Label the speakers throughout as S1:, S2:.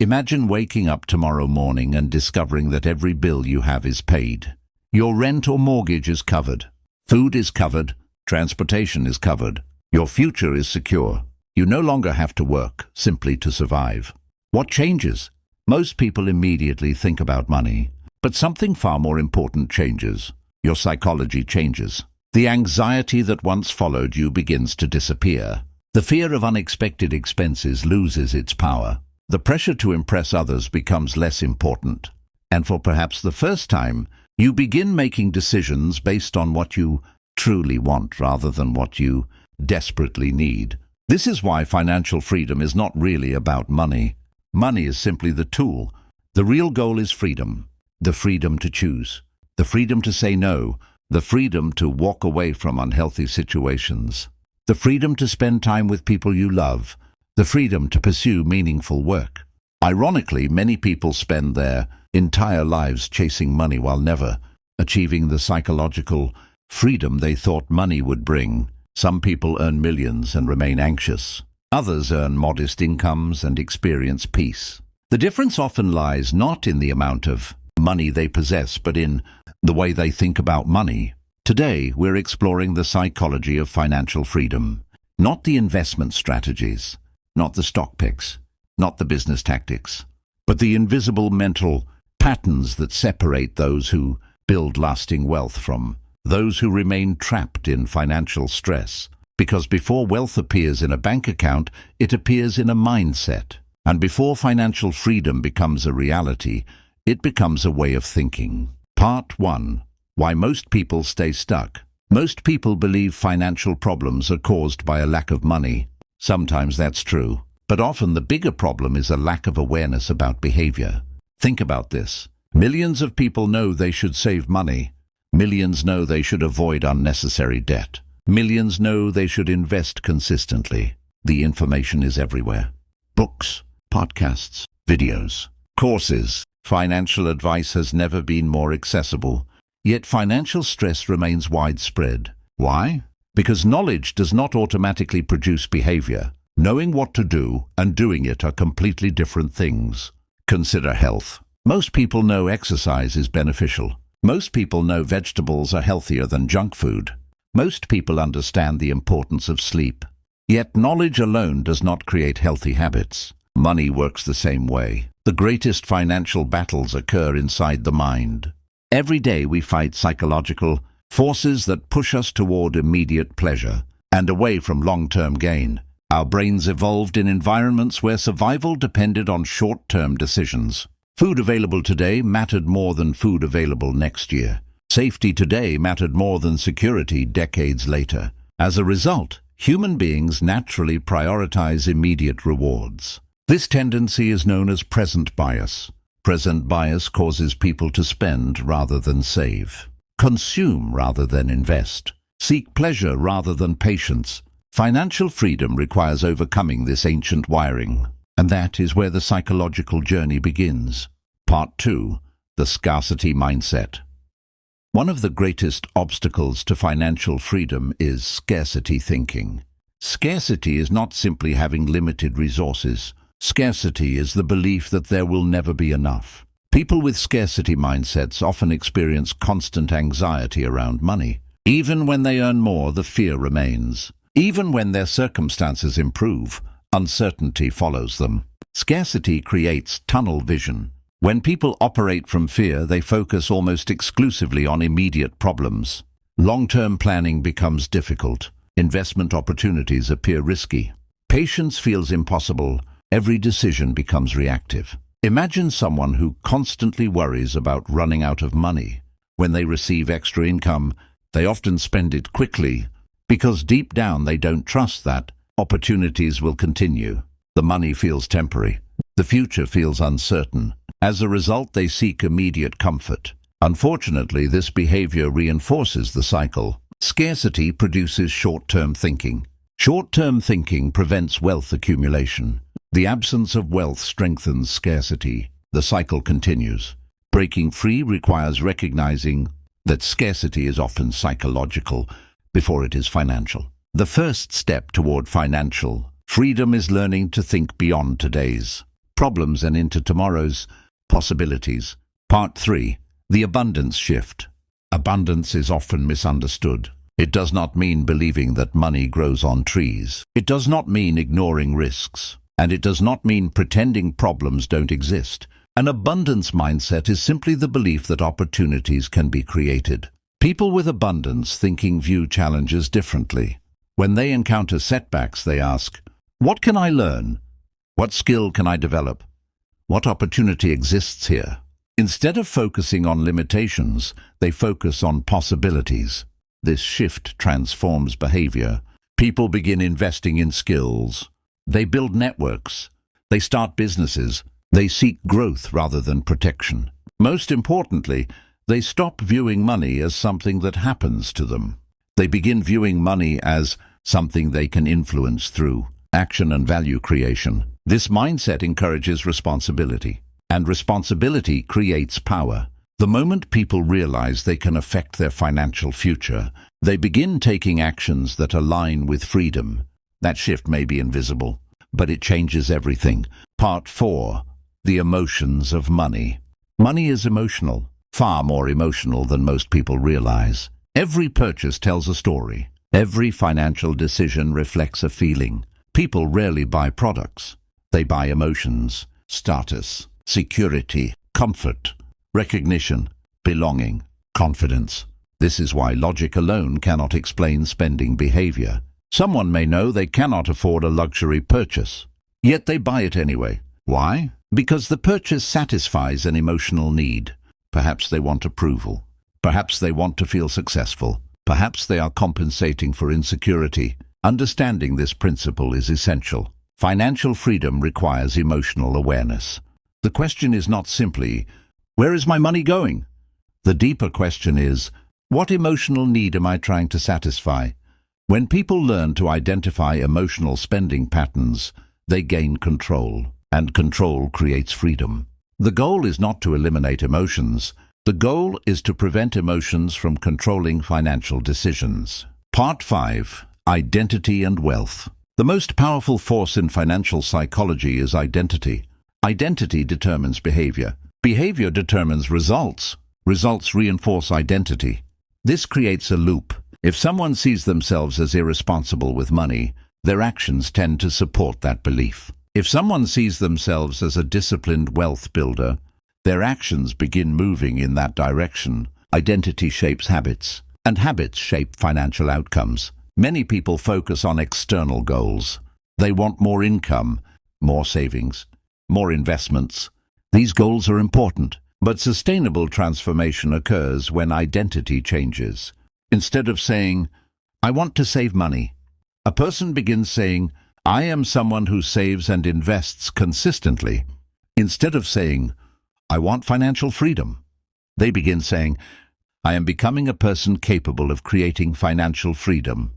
S1: Imagine waking up tomorrow morning and discovering that every bill you have is paid. Your rent or mortgage is covered. Food is covered. Transportation is covered. Your future is secure. You no longer have to work simply to survive. What changes? Most people immediately think about money, but something far more important changes. Your psychology changes. The anxiety that once followed you begins to disappear. The fear of unexpected expenses loses its power. The pressure to impress others becomes less important. And for perhaps the first time, you begin making decisions based on what you truly want rather than what you desperately need. This is why financial freedom is not really about money. Money is simply the tool. The real goal is freedom. The freedom to choose. The freedom to say no. The freedom to walk away from unhealthy situations. The freedom to spend time with people you love. The freedom to pursue meaningful work. Ironically, many people spend their entire lives chasing money while never achieving the psychological freedom they thought money would bring. Some people earn millions and remain anxious. Others earn modest incomes and experience peace. The difference often lies not in the amount of money they possess, but in the way they think about money. Today, we're exploring the psychology of financial freedom, not the investment strategies, not the stock picks, not the business tactics, but the invisible mental patterns that separate those who build lasting wealth from those who remain trapped in financial stress. Because before wealth appears in a bank account, it appears in a mindset. And before financial freedom becomes a reality, it becomes a way of thinking. Part 1. Why most people stay stuck. Most people believe financial problems are caused by a lack of money. Sometimes that's true, but often the bigger problem is a lack of awareness about behavior. Think about this. Millions of people know they should save money. Millions know they should avoid unnecessary debt. Millions know they should invest consistently. The information is everywhere. Books, podcasts, videos, courses. Financial advice has never been more accessible. Yet financial stress remains widespread. Why? Because knowledge does not automatically produce behavior. Knowing what to do and doing it are completely different things. Consider health. Most people know exercise is beneficial. Most people know vegetables are healthier than junk food. Most people understand the importance of sleep. Yet knowledge alone does not create healthy habits. Money works the same way. The greatest financial battles occur inside the mind. Every day we fight psychological forces that push us toward immediate pleasure and away from long-term gain. Our brains evolved in environments where survival depended on short-term decisions. Food available today mattered more than food available next year. Safety today mattered more than security decades later. As a result, human beings naturally prioritize immediate rewards. This tendency is known as present bias. Present bias causes people to spend rather than save, consume rather than invest, seek pleasure rather than patience. Financial freedom requires overcoming this ancient wiring, and that is where the psychological journey begins. Part 2. The scarcity mindset. One of the greatest obstacles to financial freedom is scarcity thinking. Scarcity is not simply having limited resources. Scarcity is the belief that there will never be enough. People with scarcity mindsets often experience constant anxiety around money. Even when they earn more, the fear remains. Even when their circumstances improve, uncertainty follows them. Scarcity creates tunnel vision. When people operate from fear, they focus almost exclusively on immediate problems. Long-term planning becomes difficult. Investment opportunities appear risky. Patience feels impossible. Every decision becomes reactive. Imagine someone who constantly worries about running out of money. When they receive extra income, they often spend it quickly because deep down they don't trust that opportunities will continue. The money feels temporary. The future feels uncertain. As a result, they seek immediate comfort. Unfortunately, this behavior reinforces the cycle. Scarcity produces short-term thinking. Short-term thinking prevents wealth accumulation. The absence of wealth strengthens scarcity. The cycle continues. Breaking free requires recognizing that scarcity is often psychological before it is financial. The first step toward financial freedom is learning to think beyond today's problems and into tomorrow's possibilities. Part 3. The abundance shift. Abundance is often misunderstood. It does not mean believing that money grows on trees. It does not mean ignoring risks. And it does not mean pretending problems don't exist. An abundance mindset is simply the belief that opportunities can be created. People with abundance thinking view challenges differently. When they encounter setbacks, they ask, "What can I learn? What skill can I develop? What opportunity exists here?" Instead of focusing on limitations, they focus on possibilities. This shift transforms behavior. People begin investing in skills. They build networks. They start businesses. They seek growth rather than protection. Most importantly, they stop viewing money as something that happens to them. They begin viewing money as something they can influence through action and value creation. This mindset encourages responsibility, and responsibility creates power. The moment people realize they can affect their financial future, they begin taking actions that align with freedom. That shift may be invisible, but it changes everything. Part 4. The emotions of money. Money is emotional, far more emotional than most people realize. Every purchase tells a story. Every financial decision reflects a feeling. People rarely buy products. They buy emotions, status, security, comfort, recognition, belonging, confidence. This is why logic alone cannot explain spending behavior. Someone may know they cannot afford a luxury purchase, yet they buy it anyway. Why? Because the purchase satisfies an emotional need. Perhaps they want approval. Perhaps they want to feel successful. Perhaps they are compensating for insecurity. Understanding this principle is essential. Financial freedom requires emotional awareness. The question is not simply, "Where is my money going?" The deeper question is, what emotional need am I trying to satisfy? When people learn to identify emotional spending patterns, they gain control, and control creates freedom. The goal is not to eliminate emotions. The goal is to prevent emotions from controlling financial decisions. Part 5. Identity and wealth. The most powerful force in financial psychology is identity. Identity determines behavior. Behavior determines results. Results reinforce identity. This creates a loop. If someone sees themselves as irresponsible with money, their actions tend to support that belief. If someone sees themselves as a disciplined wealth builder, their actions begin moving in that direction. Identity shapes habits, and habits shape financial outcomes. Many people focus on external goals. They want more income, more savings, more investments. These goals are important, but sustainable transformation occurs when identity changes. Instead of saying, "I want to save money," a person begins saying, "I am someone who saves and invests consistently." Instead of saying, "I want financial freedom," they begin saying, "I am becoming a person capable of creating financial freedom."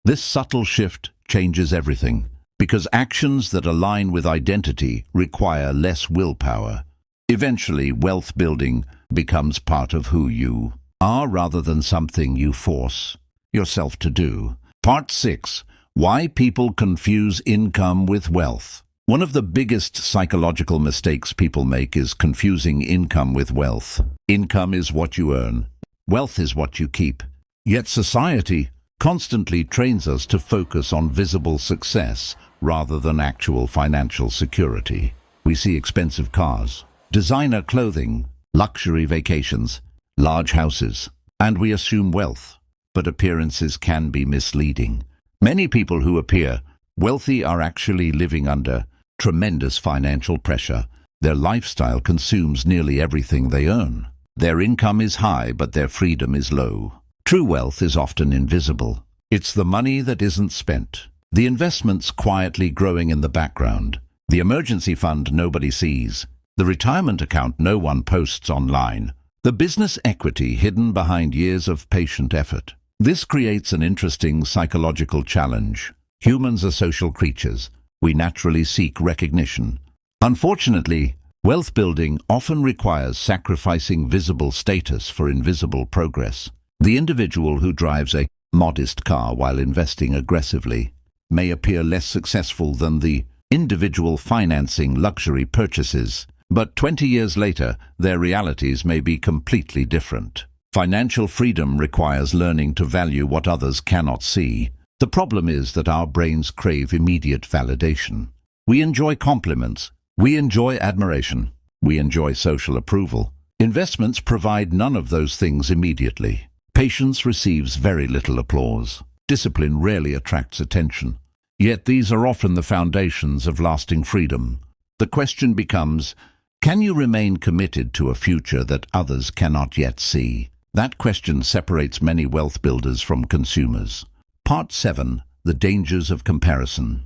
S1: This subtle shift changes everything, because actions that align with identity require less willpower. Eventually, wealth building becomes part of who you are rather than something you force yourself to do. Part 6. Why people confuse income with wealth. One of the biggest psychological mistakes people make is confusing income with wealth. Income is what you earn. Wealth is what you keep. Yet society constantly trains us to focus on visible success rather than actual financial security. We see expensive cars, designer clothing, luxury vacations, large houses, and we assume wealth. But appearances can be misleading. Many people who appear wealthy are actually living under tremendous financial pressure. Their lifestyle consumes nearly everything they earn. Their income is high, but their freedom is low. True wealth is often invisible. It's the money that isn't spent, the investments quietly growing in the background, the emergency fund nobody sees, the retirement account no one posts online, the business equity hidden behind years of patient effort. This creates an interesting psychological challenge. Humans are social creatures. We naturally seek recognition. Unfortunately, wealth building often requires sacrificing visible status for invisible progress. The individual who drives a modest car while investing aggressively may appear less successful than the individual financing luxury purchases. But 20 years later, their realities may be completely different. Financial freedom requires learning to value what others cannot see. The problem is that our brains crave immediate validation. We enjoy compliments. We enjoy admiration. We enjoy social approval. Investments provide none of those things immediately. Patience receives very little applause. Discipline rarely attracts attention. Yet these are often the foundations of lasting freedom. The question becomes, can you remain committed to a future that others cannot yet see? That question separates many wealth builders from consumers. Part 7. The Dangers of Comparison.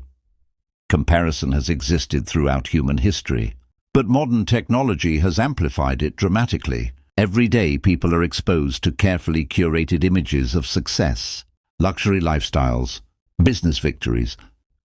S1: Comparison has existed throughout human history, but modern technology has amplified it dramatically. Every day people are exposed to carefully curated images of success, luxury lifestyles, business victories,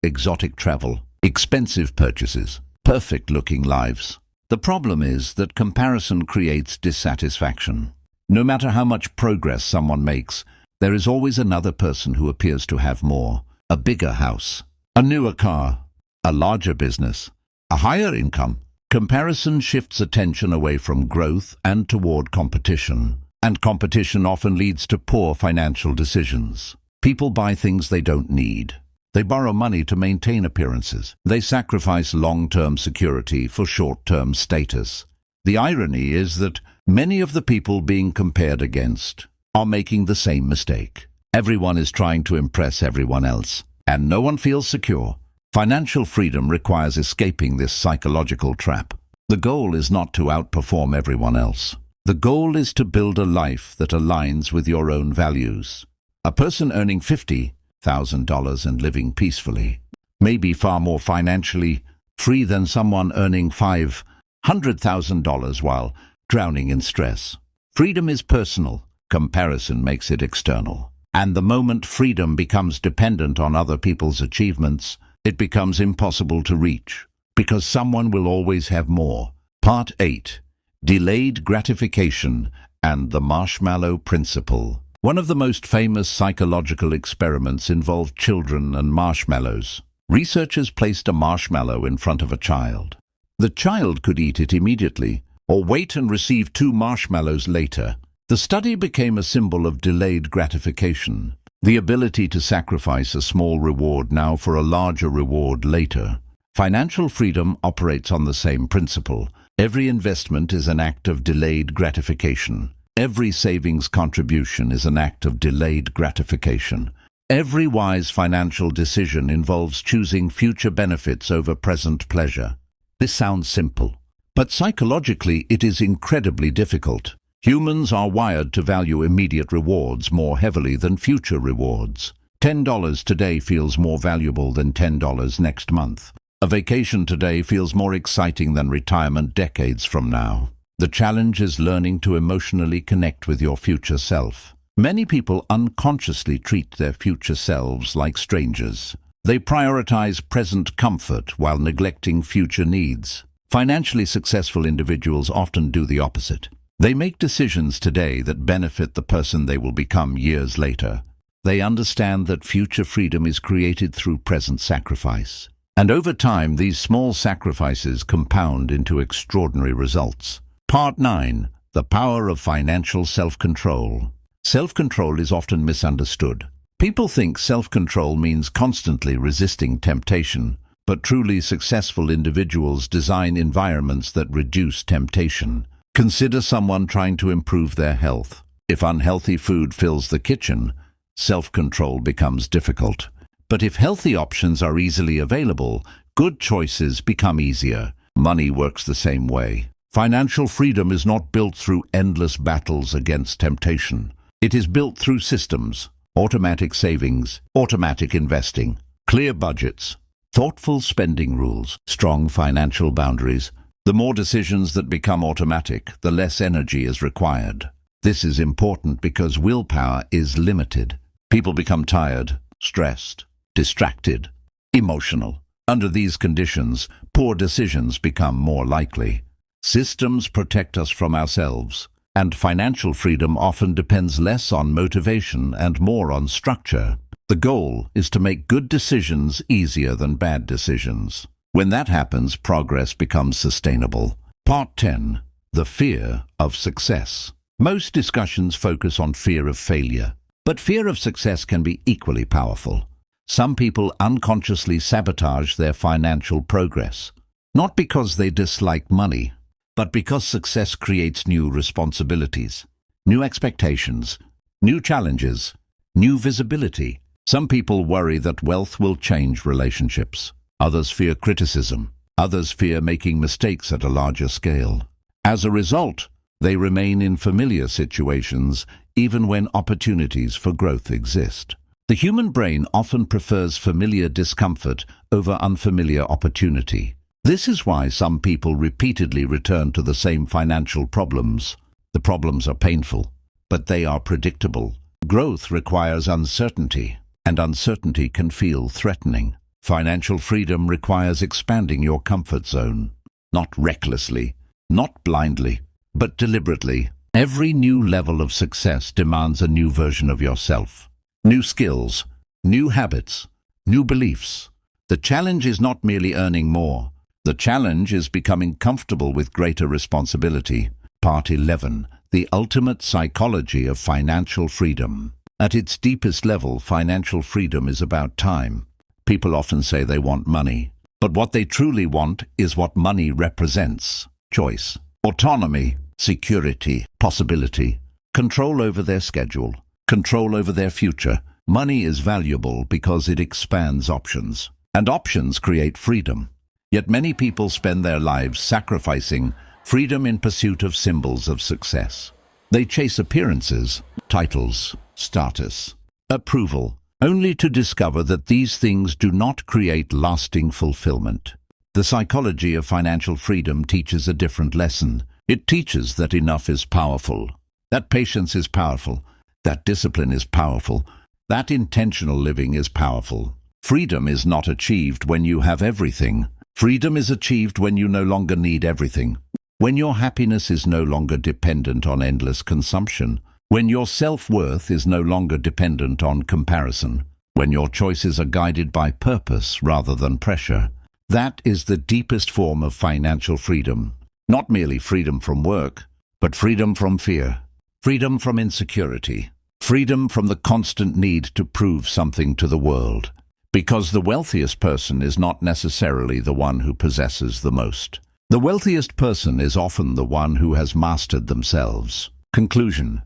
S1: exotic travel, expensive purchases, perfect-looking lives. The problem is that comparison creates dissatisfaction. No matter how much progress someone makes, there is always another person who appears to have more: a bigger house, a newer car, a larger business, a higher income. Comparison shifts attention away from growth and toward competition, and competition often leads to poor financial decisions. People buy things they don't need. They borrow money to maintain appearances. They sacrifice long-term security for short-term status. The irony is that many of the people being compared against are making the same mistake. Everyone is trying to impress everyone else, and no one feels secure. Financial freedom requires escaping this psychological trap. The goal is not to outperform everyone else. The goal is to build a life that aligns with your own values. A person earning $50,000 and living peacefully may be far more financially free than someone earning $500,000 while drowning in stress. Freedom is personal. Comparison makes it external. And the moment freedom becomes dependent on other people's achievements, it becomes impossible to reach, because someone will always have more. Part 8. Delayed Gratification and the Marshmallow Principle. One of the most famous psychological experiments involved children and marshmallows. Researchers placed a marshmallow in front of a child. The child could eat it immediately, or wait and receive 2 marshmallows later. The study became a symbol of delayed gratification, the ability to sacrifice a small reward now for a larger reward later. Financial freedom operates on the same principle. Every investment is an act of delayed gratification. Every savings contribution is an act of delayed gratification. Every wise financial decision involves choosing future benefits over present pleasure. This sounds simple, but psychologically it is incredibly difficult. Humans are wired to value immediate rewards more heavily than future rewards. $10 today feels more valuable than $10 next month. A vacation today feels more exciting than retirement decades from now. The challenge is learning to emotionally connect with your future self. Many people unconsciously treat their future selves like strangers. They prioritize present comfort while neglecting future needs. Financially successful individuals often do the opposite. They make decisions today that benefit the person they will become years later. They understand that future freedom is created through present sacrifice. And over time, these small sacrifices compound into extraordinary results. Part 9. The Power of Financial Self-Control. Self-control is often misunderstood. People think self-control means constantly resisting temptation, but truly successful individuals design environments that reduce temptation. Consider someone trying to improve their health. If unhealthy food fills the kitchen, self-control becomes difficult. But if healthy options are easily available, good choices become easier. Money works the same way. Financial freedom is not built through endless battles against temptation. It is built through systems: automatic savings, automatic investing, clear budgets, thoughtful spending rules, strong financial boundaries. The more decisions that become automatic, the less energy is required. This is important because willpower is limited. People become tired, stressed, distracted, emotional. Under these conditions, poor decisions become more likely. Systems protect us from ourselves, and financial freedom often depends less on motivation and more on structure. The goal is to make good decisions easier than bad decisions. When that happens, progress becomes sustainable. Part 10. The fear of success. Most discussions focus on fear of failure, but fear of success can be equally powerful. Some people unconsciously sabotage their financial progress, not because they dislike money, but because success creates new responsibilities, new expectations, new challenges, new visibility. Some people worry that wealth will change relationships. Others fear criticism. Others fear making mistakes at a larger scale. As a result, they remain in familiar situations even when opportunities for growth exist. The human brain often prefers familiar discomfort over unfamiliar opportunity. This is why some people repeatedly return to the same financial problems. The problems are painful, but they are predictable. Growth requires uncertainty, and uncertainty can feel threatening. Financial freedom requires expanding your comfort zone, not recklessly, not blindly, but deliberately. Every new level of success demands a new version of yourself. New skills, new habits, new beliefs. The challenge is not merely earning more. The challenge is becoming comfortable with greater responsibility. Part 11. The ultimate psychology of financial freedom. At its deepest level, financial freedom is about time. People often say they want money, but what they truly want is what money represents: choice, autonomy, security, possibility, control over their schedule, control over their future. Money is valuable because it expands options, and options create freedom. Yet many people spend their lives sacrificing freedom in pursuit of symbols of success. They chase appearances, titles, status, approval, only to discover that these things do not create lasting fulfillment. The psychology of financial freedom teaches a different lesson. It teaches that enough is powerful, that patience is powerful, that discipline is powerful, that intentional living is powerful. Freedom is not achieved when you have everything. Freedom is achieved when you no longer need everything, when your happiness is no longer dependent on endless consumption, when your self-worth is no longer dependent on comparison, when your choices are guided by purpose rather than pressure. That is the deepest form of financial freedom. Not merely freedom from work, but freedom from fear, freedom from insecurity, freedom from the constant need to prove something to the world. Because the wealthiest person is not necessarily the one who possesses the most. The wealthiest person is often the one who has mastered themselves. Conclusion.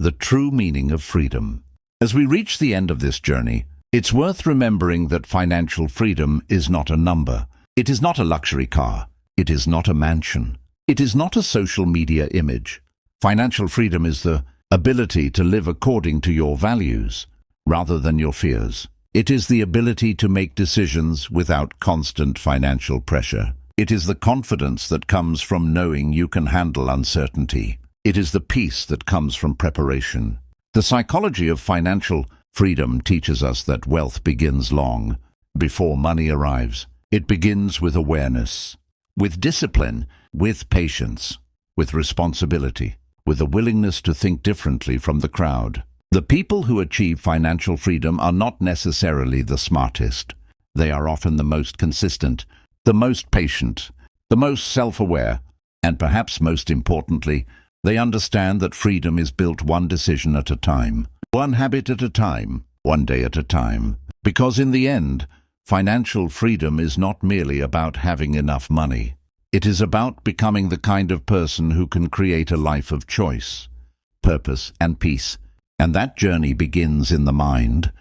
S1: The true meaning of freedom. As we reach the end of this journey, it's worth remembering that financial freedom is not a number. It is not a luxury car. It is not a mansion. It is not a social media image. Financial freedom is the ability to live according to your values rather than your fears. It is the ability to make decisions without constant financial pressure. It is the confidence that comes from knowing you can handle uncertainty. It is the peace that comes from preparation. The psychology of financial freedom teaches us that wealth begins long before money arrives. It begins with awareness, with discipline, with patience, with responsibility, with a willingness to think differently from the crowd. The people who achieve financial freedom are not necessarily the smartest. They are often the most consistent, the most patient, the most self-aware, and perhaps most importantly, they understand that freedom is built one decision at a time, one habit at a time, one day at a time. Because in the end, financial freedom is not merely about having enough money. It is about becoming the kind of person who can create a life of choice, purpose, and peace. And that journey begins in the mind.